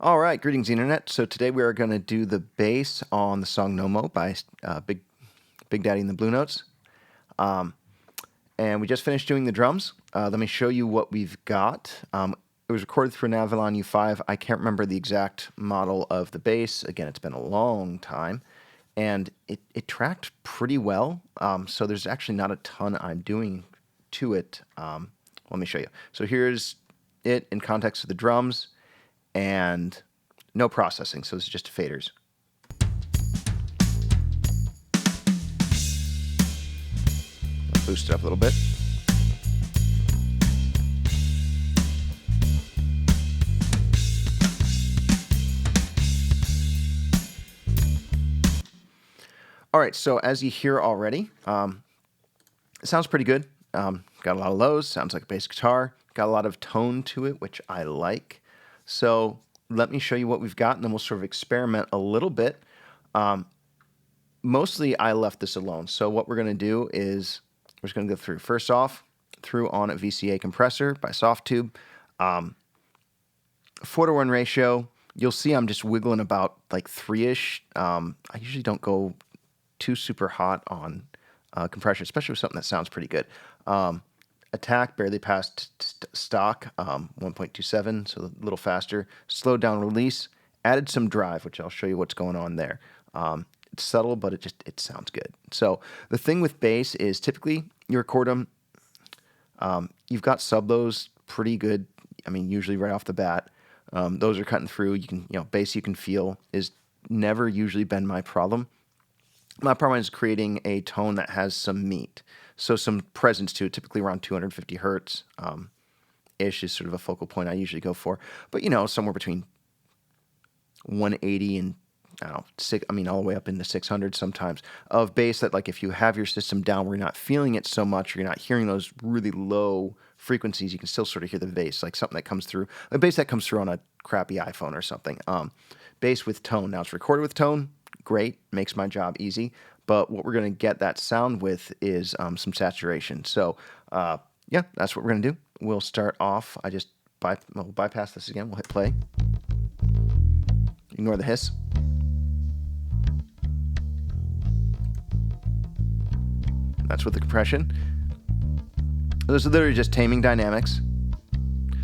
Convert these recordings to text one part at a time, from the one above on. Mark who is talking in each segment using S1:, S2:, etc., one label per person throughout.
S1: All right, greetings Internet. So today we are going to do the bass on the song No Mo by Big Daddy and the Blue Notes. And we just finished doing the drums. Let me show you what we've got. It was recorded through an Avalon U5. I can't remember the exact model of the bass. Again, it's been a long time. And it tracked pretty well. So there's actually not a ton I'm doing to it. Let me show you. So here's it in context of the drums. And no processing, so this is just faders. I'll boost it up a little bit. All right, so as you hear already, it sounds pretty good. Got a lot of lows, sounds like a bass guitar, got a lot of tone to it, which I like. So let me show you what we've got, and then we'll sort of experiment a little bit. Mostly I left this alone. So what we're going to do is we're just going to go through. First off, through on a VCA Compressor by Softube. 4:1 ratio. You'll see I'm just wiggling about like 3-ish. I usually don't go too super hot on compression, especially with something that sounds pretty good. Attack barely past stock, 1.27, so a little faster. Slowed down release, added some drive, which I'll show you what's going on there. It's subtle, but it sounds good. So the thing with bass is typically you record them, you've got sub lows pretty good. I mean, usually right off the bat, those are cutting through. You can, bass you can feel is never usually been my problem. My problem is creating a tone that has some meat. So some presence to it, typically around 250 hertz ish is sort of a focal point I usually go for. But, somewhere between 180 and, all the way up into 600 sometimes of bass that, like, if you have your system down where you're not feeling it so much, or you're not hearing those really low frequencies, you can still sort of hear the bass, like something that comes through, a bass that comes through on a crappy iPhone or something. Bass with tone. Now, it's recorded with tone. Great, makes my job easy. But what we're going to get that sound with is some saturation. So, yeah, that's what we're going to do. We'll start off. We'll bypass this again. We'll hit play. Ignore the hiss. That's with the compression. Those are literally just taming dynamics.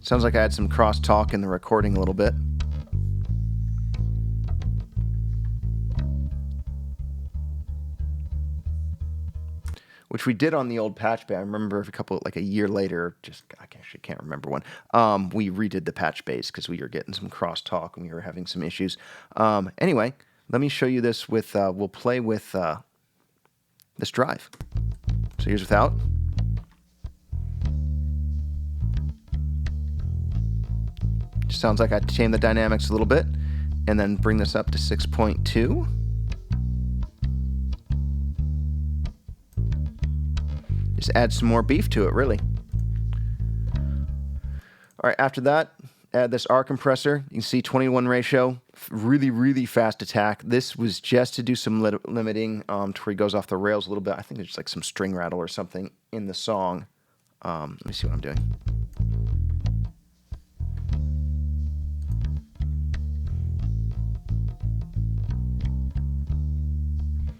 S1: Sounds like I had some cross-talk in the recording a little bit. Which we did on the old patch bay. I remember a year later, I actually can't remember when, we redid the patch bass because we were getting some crosstalk and we were having some issues. Anyway, let me show you this with, we'll play with this drive. So here's without. Just sounds like I tamed the dynamics a little bit and then bring this up to 6.2. Just add some more beef to it, really. All right, after that, add this RCompressor. You can see 21 ratio, really, really fast attack. This was just to do some limiting to where he goes off the rails a little bit. I think there's like some string rattle or something in the song. Let me see what I'm doing.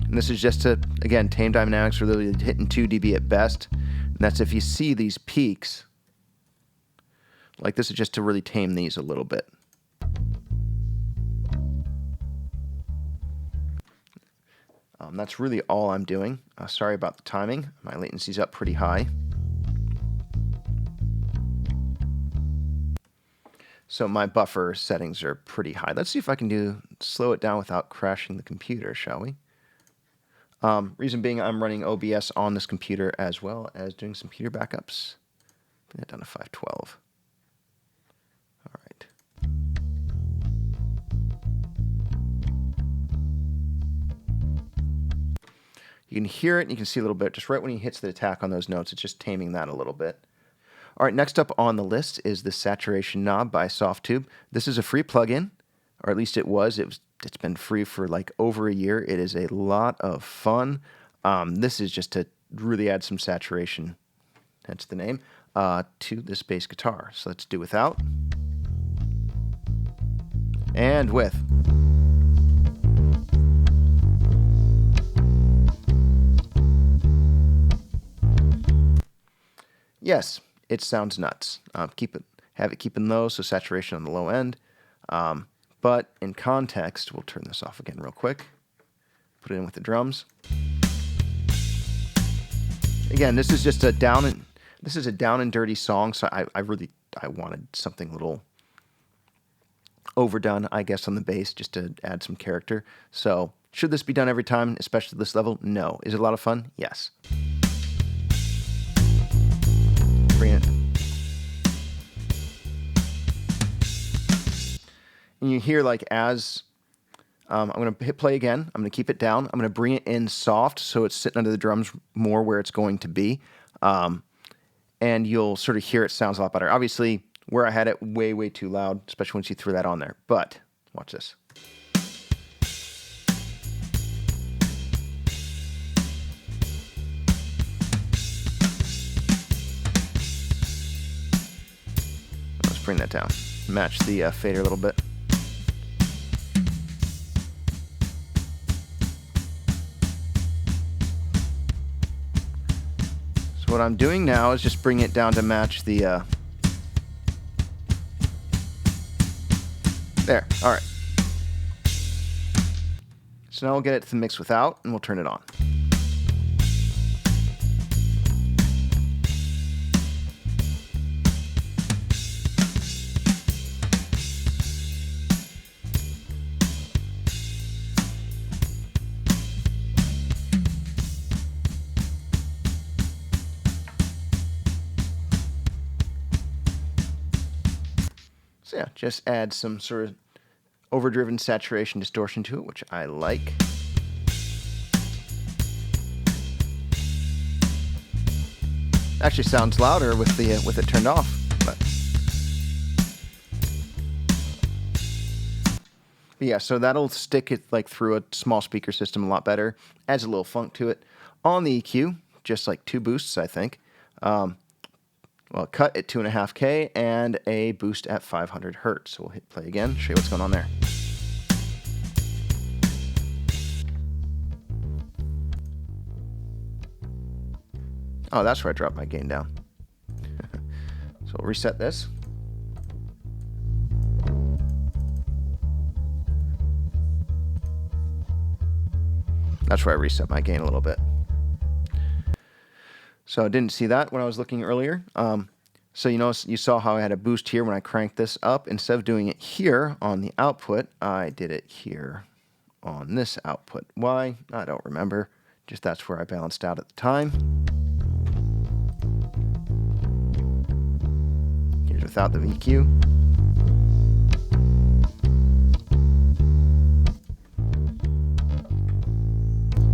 S1: And this is just to, again, tame dynamics. We're literally hitting 2 dB at best. And that's if you see these peaks. Like, this is just to really tame these a little bit. That's really all I'm doing. Sorry about the timing. My latency's up pretty high. So my buffer settings are pretty high. Let's see if I can slow it down without crashing the computer, shall we? Reason being, I'm running OBS on this computer as well as doing some computer backups. Bring that down to 512. All right. You can hear it and you can see a little bit. Just right when he hits the attack on those notes, it's just taming that a little bit. All right, next up on the list is the Saturation knob by Softube. This is a free plugin, or at least it was. It's been free for like over a year. It is a lot of fun. This is just to really add some saturation, hence the name, to this bass guitar. So let's do without. And width. Yes, it sounds nuts. Have it keeping low, so saturation on the low end. But in context, we'll turn this off again real quick. Put it in with the drums. Again, this is just a down and dirty song, so I wanted something a little overdone, I guess, on the bass, just to add some character. So, should this be done every time, especially this level? No. Is it a lot of fun? Yes. Bring it. And you hear, like, as I'm going to hit play again. I'm going to keep it down. I'm going to bring it in soft so it's sitting under the drums more where it's going to be. And you'll sort of hear it sounds a lot better. Obviously, where I had it way, way too loud, especially once you threw that on there. But watch this. Let's bring that down. Match the fader a little bit. So what I'm doing now is just bring it down to match the... There. All right. So now we'll get it to the mix without, and we'll turn it on. So yeah, just add some sort of overdriven saturation distortion to it, which I like. Actually sounds louder with it turned off, but yeah, so that'll stick it like through a small speaker system a lot better. Adds a little funk to it. On the EQ, just like 2 boosts, I think. Well, cut at 2.5K and a boost at 500 Hertz. So we'll hit play again, show you what's going on there. Oh, that's where I dropped my gain down. So we'll reset this. That's where I reset my gain a little bit. So I didn't see that when I was looking earlier. So you saw how I had a boost here when I cranked this up. Instead of doing it here on the output, I did it here on this output. Why? I don't remember. Just that's where I balanced out at the time. Here's without the EQ.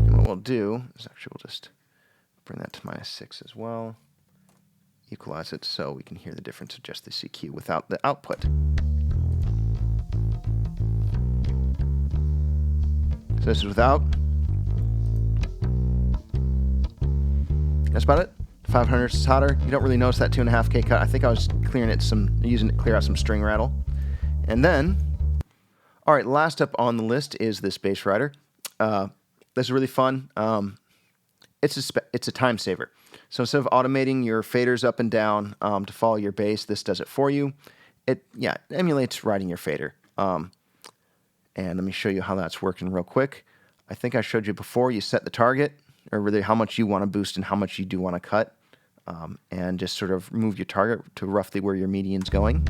S1: And what we'll do is actually we'll just bring that to -6 as well. Equalize it so we can hear the difference of just the EQ without the output. So this is without. That's about it. 500 is hotter. You don't really notice that 2.5K cut. I think I was using it to clear out some string rattle. And then, all right, last up on the list is this bass rider. This is really fun. It's a time saver. So instead of automating your faders up and down to follow your bass, this does it for you. It emulates riding your fader. And let me show you how that's working real quick. I think I showed you before. You set the target, or really how much you want to boost and how much you do want to cut, and just sort of move your target to roughly where your median's going.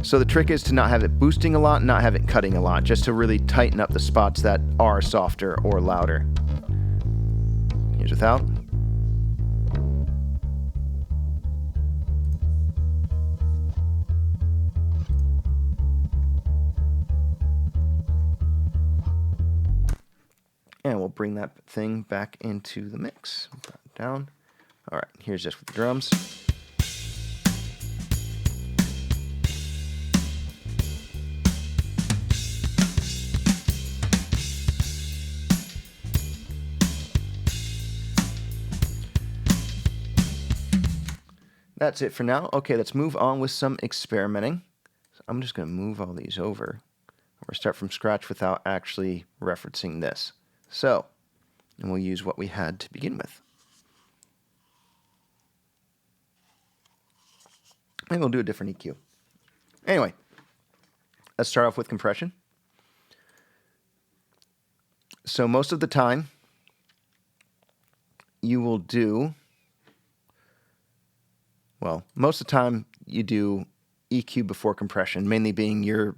S1: So the trick is to not have it boosting a lot, not have it cutting a lot, just to really tighten up the spots that are softer or louder. Here's without. And we'll bring that thing back into the mix. Put that down. All right, here's just with the drums. That's it for now. Okay, let's move on with some experimenting. So I'm just going to move all these over. We're going to start from scratch without actually referencing this. So, and we'll use what we had to begin with. Maybe we'll do a different EQ. Anyway, let's start off with compression. So most of the time, you will do, well, most of the time you do EQ before compression, mainly being you're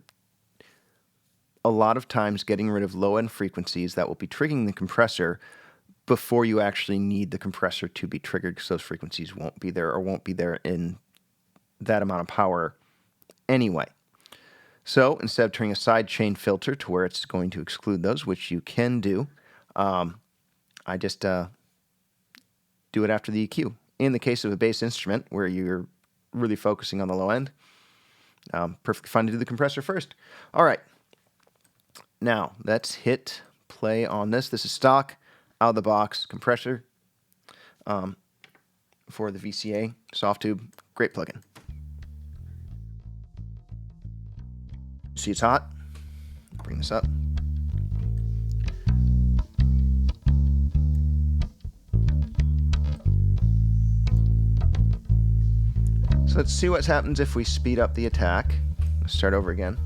S1: a lot of times getting rid of low-end frequencies that will be triggering the compressor before you actually need the compressor to be triggered, because those frequencies won't be there or won't be there in that amount of power anyway. So instead of turning a side chain filter to where it's going to exclude those, which you can do, I just do it after the EQ. In the case of a bass instrument where you're really focusing on the low end, perfectly fine to do the compressor first. All right, now let's hit play on this. This is stock, out of the box compressor for the VCA Softube. Great plugin. See, it's hot. Bring this up. So let's see what happens if we speed up the attack. Let's start over again.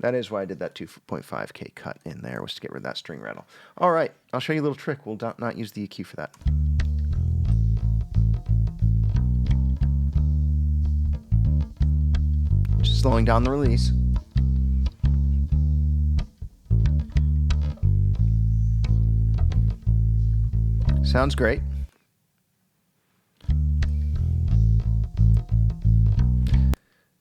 S1: That is why I did that 2.5K cut in there, was to get rid of that string rattle. All right, I'll show you a little trick. We'll not use the EQ for that. Just slowing down the release. Sounds great.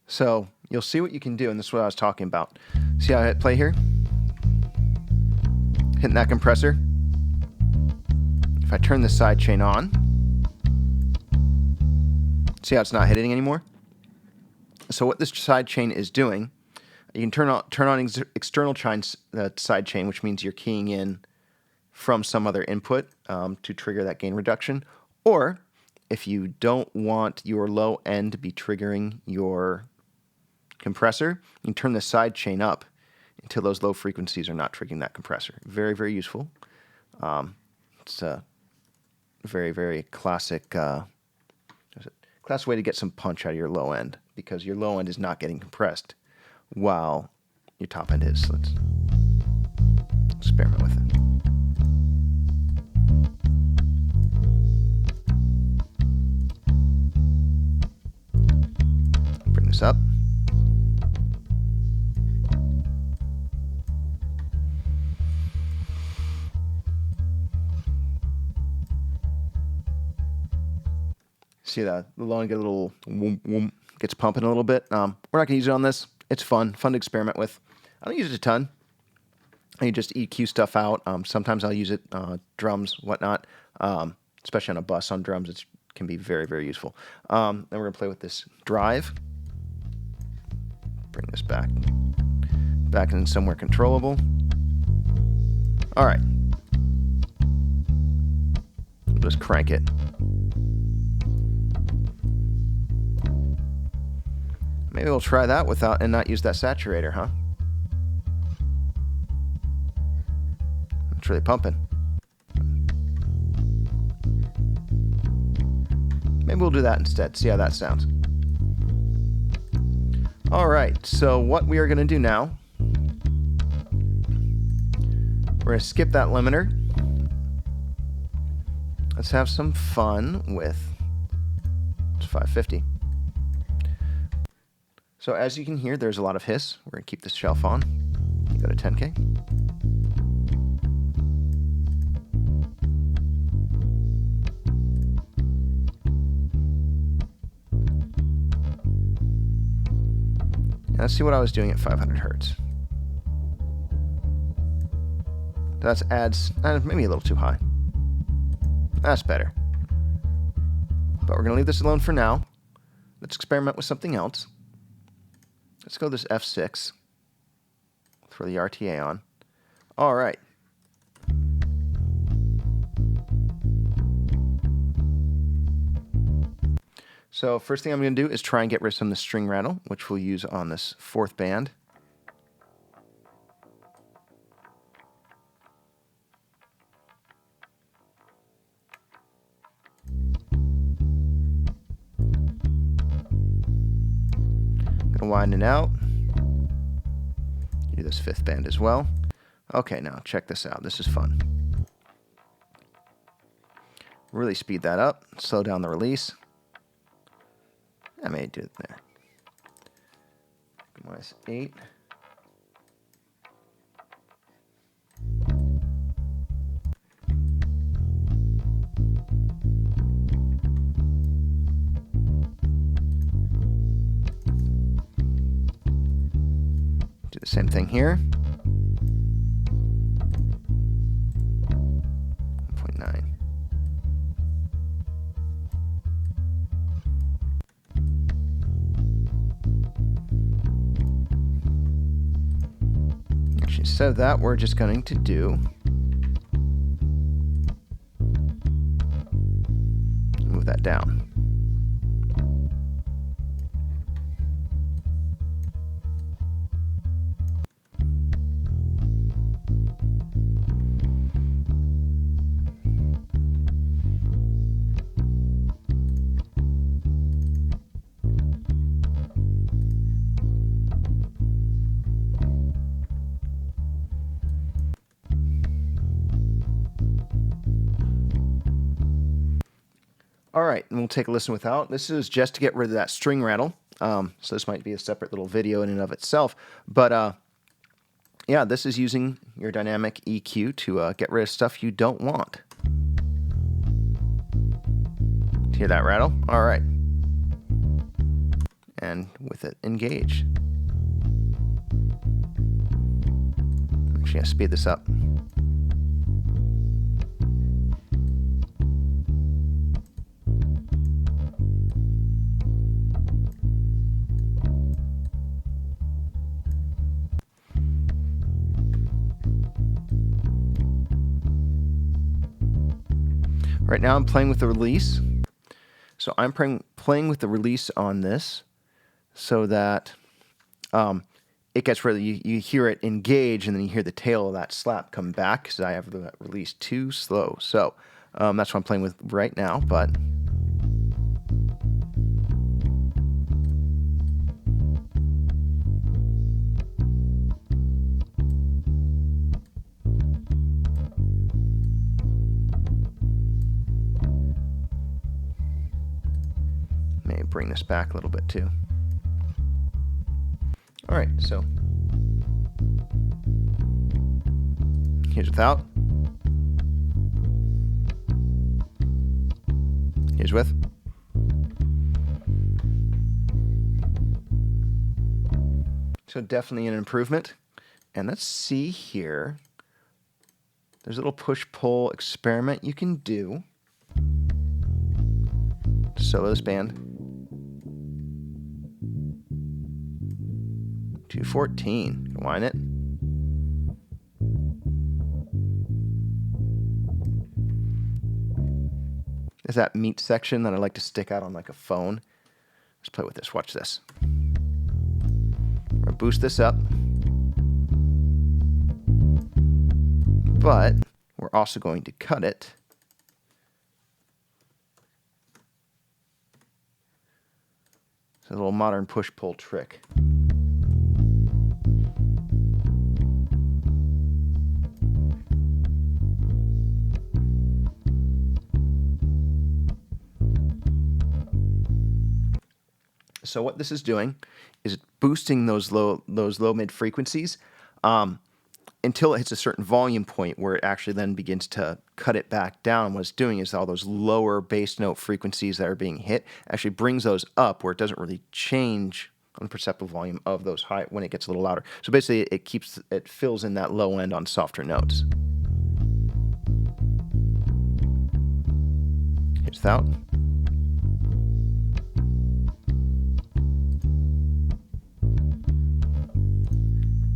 S1: So you'll see what you can do, and this is what I was talking about. See how I hit play here? Hitting that compressor. If I turn the side chain on, see how it's not hitting anymore? So what this side chain is doing, you can turn on external side chain, which means you're keying in from some other input to trigger that gain reduction. Or if you don't want your low end to be triggering your compressor, you can turn the side chain up until those low frequencies are not triggering that compressor. Very, very useful. It's a very, very classic way to get some punch out of your low end, because your low end is not getting compressed while your top end is. So let's experiment with it. Bring this up. See that the low end get a little whoom, whoom, gets pumping a little bit. We're not going to use it on this. It's fun to experiment with. I don't use it a ton. I just EQ stuff out. Sometimes I'll use it drums, whatnot. Especially on a bus on drums, it can be very, very useful. Then we're going to play with this drive. Bring this back in somewhere controllable. All right, just crank it. Maybe we'll try that without and not use that saturator, huh? It's really pumping. Maybe we'll do that instead. See how that sounds. All right, so what we are going to do now, we're going to skip that limiter. Let's have some fun with 550. So as you can hear, there's a lot of hiss. We're going to keep this shelf on. Go to 10K. And let's see what I was doing at 500 hertz. That adds maybe a little too high. That's better. But we're going to leave this alone for now. Let's experiment with something else. Let's go this F6. Throw the RTA on. All right. So first thing I'm going to do is try and get rid of some of the string rattle, which we'll use on this 4th band. I'm going to widen it out. Do this 5th band as well. Okay, now check this out. This is fun. Really speed that up, slow down the release. I may do it there. -8. Do the same thing here. 1.9. Instead of that, we're just going to do move that down. All right, and we'll take a listen without. This is just to get rid of that string rattle. So this might be a separate little video in and of itself. But yeah, this is using your dynamic EQ to get rid of stuff you don't want. Hear that rattle? All right. And with it, engage. I'm actually going to speed this up. Right now I'm playing with the release. So I'm playing with the release on this so that it gets rid of, you hear it engage and then you hear the tail of that slap come back because I have the release too slow. So that's what I'm playing with right now, but bring this back a little bit too. All right, so here's without. Here's with. So definitely an improvement. And let's see here. There's a little push-pull experiment you can do. Solo this band. 214. Wind it. There's that meat section that I like to stick out on like a phone. Let's play with this. Watch this. We're gonna boost this up. But we're also going to cut it. It's a little modern push-pull trick. So what this is doing is boosting those low mid frequencies until it hits a certain volume point where it actually then begins to cut it back down. What it's doing is all those lower bass note frequencies that are being hit actually brings those up where it doesn't really change on the perceptible volume of those high when it gets a little louder. So basically it fills in that low end on softer notes. Here's without.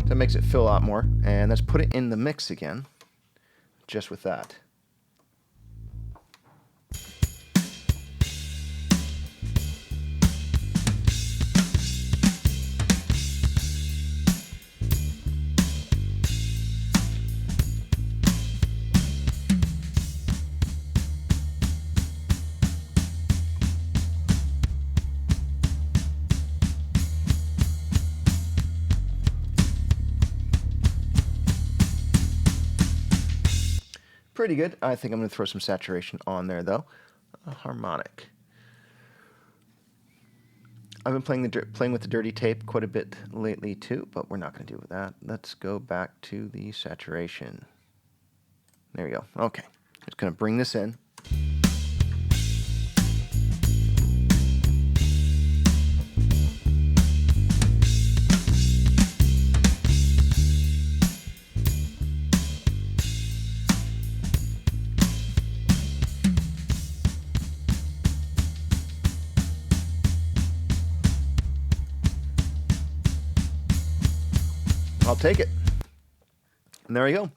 S1: That makes it fill out more. And let's put it in the mix again, just with that. Pretty good. I think I'm going to throw some saturation on there, though. A harmonic. I've been playing with the dirty tape quite a bit lately, too, but we're not going to do that. Let's go back to the saturation. There we go. Okay. Just going to bring this in. I'll take it. And there we go.